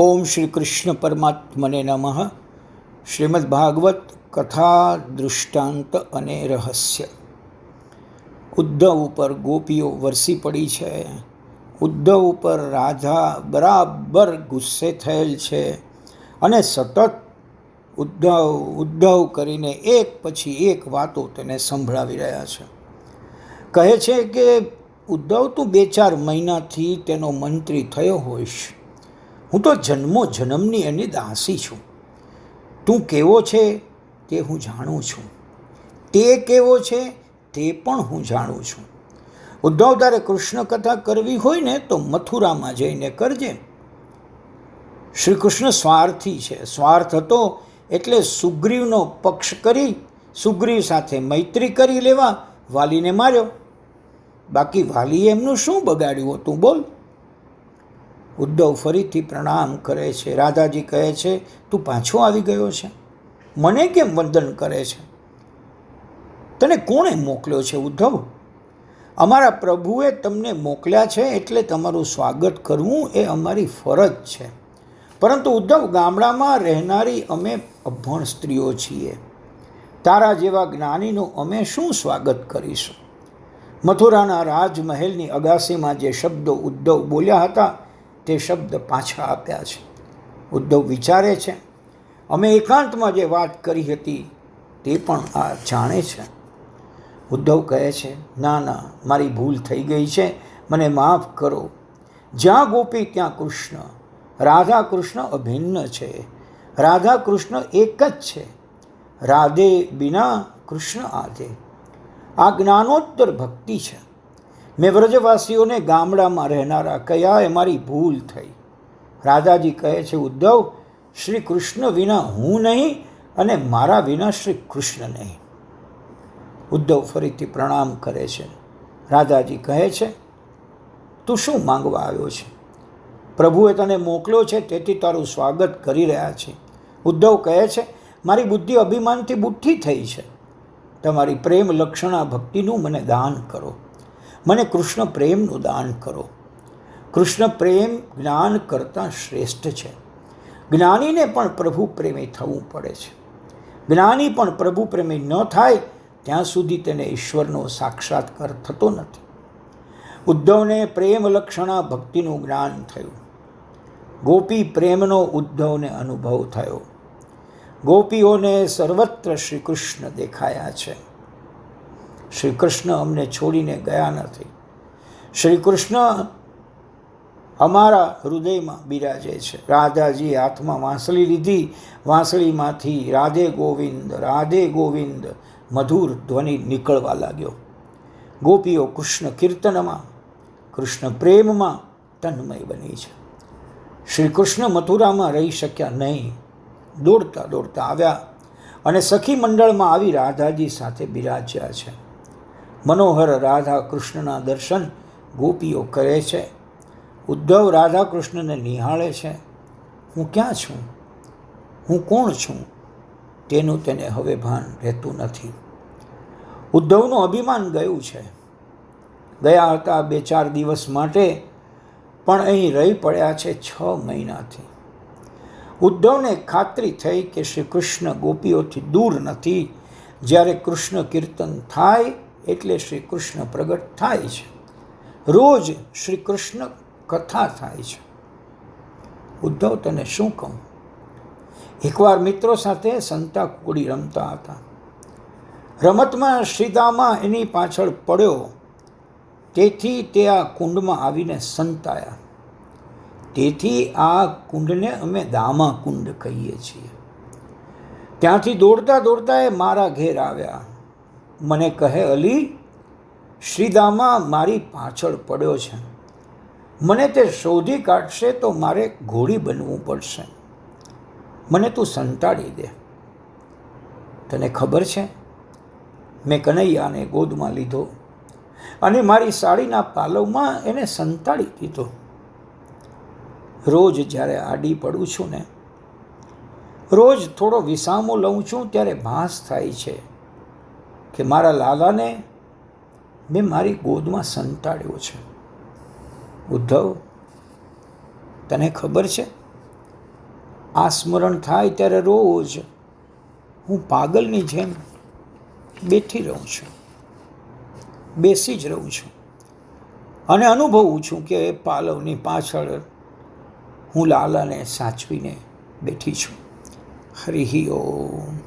ओम श्री कृष्ण परमात्मने नमः। श्रीमद् भागवत कथा दृष्टांत अने रहस्य। उद्धव पर गोपीओ वरसी पड़ी छे। उद्धव पर राधा बराबर गुस्से थयेल छे अने सतत उद्धव उद्धव करीने एक पछी एक वातो तेने संभळावी रह्या छे। कहे छे के उद्धव तू 2-4 महीनाथी तेनो मंत्री थयो होईश। हूँ तो जन्मो जन्मनी एनी दासी छूँ। तू केवो छे ते हूँ जाणुं छूं, ते केवो छे ते पण हूँ जाणुं छूं। उद्धव तारे कृष्ण कथा करवी होय ने तो मथुरामां जईने करजे। श्री कृष्ण स्वार्थी छे। स्वार्थ हतो एटले सुग्रीवनो पक्ष करी सुग्रीव साथे मैत्री करी लेवा वालीने मार्यो। बाकी वालीए एमनुं शुं बगाड्युं हतुं बोल। उद्धव फरीथी प्रणाम करे छे। राधाजी कहे छे तू पाछो आवी गयो छे, मने केम वंदन करे छे? तने कोणे मोकल्यो छे उद्धव? अमारा प्रभुए तमने मोकल्या छे एटले तमारुं स्वागत करवुं ए अमारी फरज छे। परंतु उद्धव गामडामां रहेनारी अमे अभण स्त्रीओ छीए। तारा जेवा ज्ञानीनुं अमे शुं स्वागत करीशुं? मथुराना राजमहेलनी अगासीमां जे शब्दो उद्धव बोल्या हता ते शब्द पाछा आप्या छे। उद्धव विचारे छे अमे एकांतमां जे वात करी हती ते पण आ जाणे छे। उद्धव कहे छे ना ना मारी भूल थई गई छे, मने माफ करो। ज्यां गोपी त्यां कृष्ण, राधा कृष्ण अभिन्न छे। राधा कृष्ण एक ज छे। राधे बिना कृष्ण आधे। आ ज्ञानोत्तर भक्ति छे। मैं व्रजवासीओने गामडामां रहेनारा कह्या ए मारी भूल थई। राधाजी कहे छे उद्धव श्री कृष्ण विना हूँ नहीं अने मारा विना श्री कृष्ण नहीं। उद्धव फरीथी प्रणाम करे छे। राधाजी कहे छे तू शुं मांगवा आव्यो छे? प्रभुए तने मोकल्यो छे तेथी तारुं स्वागत करी रह्या छे। उद्धव कहे छे मारी बुद्धि अभिमानथी बूठी थई छे। तमारी प्रेम लक्षणा भक्तिनुं मने दान करो। मने कृष्ण प्रेमनुं दान करो। कृष्ण प्रेम ज्ञान करता श्रेष्ठ छे। ज्ञानीने पण प्रभु प्रेमी थवुं पड़े छे। ज्ञानी पण प्रभु प्रेमी न थाय त्यां सुधी तेने ईश्वरनो साक्षात्कार थतो नथी। उद्धवने प्रेम लक्षणा भक्तिनुं ज्ञान थयुं। गोपी प्रेमनो उद्धवने अनुभव थयो। गोपीओने सर्वत्र श्री कृष्ण देखाया छे। श्री कृष्ण अमने छोड़ीने गया नथी। श्री कृष्ण अमारा हृदयमां बिराजे छे। राधाजी हाथमां वांसળી લીધી। वांसળીમાંથી राधे गोविंद मधुर ध्वनि निकळवा लाग्यो। गोपीओ कृष्ण कीर्तनमां, कृष्ण प्रेममां तन्मय बनी छे। श्री कृष्ण मथुरामां रही शक्या नहीं। दौड़ता दौड़ता आव्या अने सखी मंडळमां आवी राधाजी साथे बिराज्या छे। मनोहर राधा कृष्णना दर्शन गोपीओ करे छे। उद्धव राधा कृष्णने निहाळे छे। हूँ क्या छूं? हूँ कोण छूं? तेनुं तेने हवे भान रहेतुं नथी। उद्धवनुं अभिमान गयुं छे। गया हता 2-4 दिवस माटे, पण अहीं रही पड्या छे 6 महीनाथी। उद्धवने खातरी थई के श्री कृष्ण गोपीओथी दूर नथी। ज्यारे कृष्ण कीर्तन थाय एटले श्री कृष्ण प्रगट थाय छे। रोज श्री कृष्ण कथा थाय छे। उद्धव तने शुं कहूं? एकवार मित्रों साथे संताकूकड़ी रमता हता। रमतमां श्रीदामा एनी पाछळ पड्यो तेथी ते आ कुंडमां आवीने संताया। तेथी आ कुंडने अमे दामा कुंड कहीए छीए। त्यांथी दौड़ता दौड़ता ए मारा घेर आव्या। मने कहे अली श्रीदामा मारी पाछळ पड्यो छे। मने ते शोधी काढशे तो मारे घोड़ी बनवुं पड़शे। मने तू संताड़ी दे। तने खबर छे मैं कन्हैयाने गोदमां लीधो अने मारी साड़ीना पालवमां एने संताड़ी दीधो। रोज ज्यारे आडी पड़ुं छुं ने, रोज थोड़ो विसामो लऊं छुं त्यारे भास थाय छे के मारा लालाने मैं मारी गोदमां संताड्यो छे। उद्धव तने खबर छे આ સ્મરણ થાય ત્યારે રોજ હું પાગલની જેમ બેઠી રહું છું, બેસી જ રહું છું અને અનુભવું છું કે પાલવની પાછળ હું લાલાને સાચવીને બેઠી છું. હરિ ઓમ.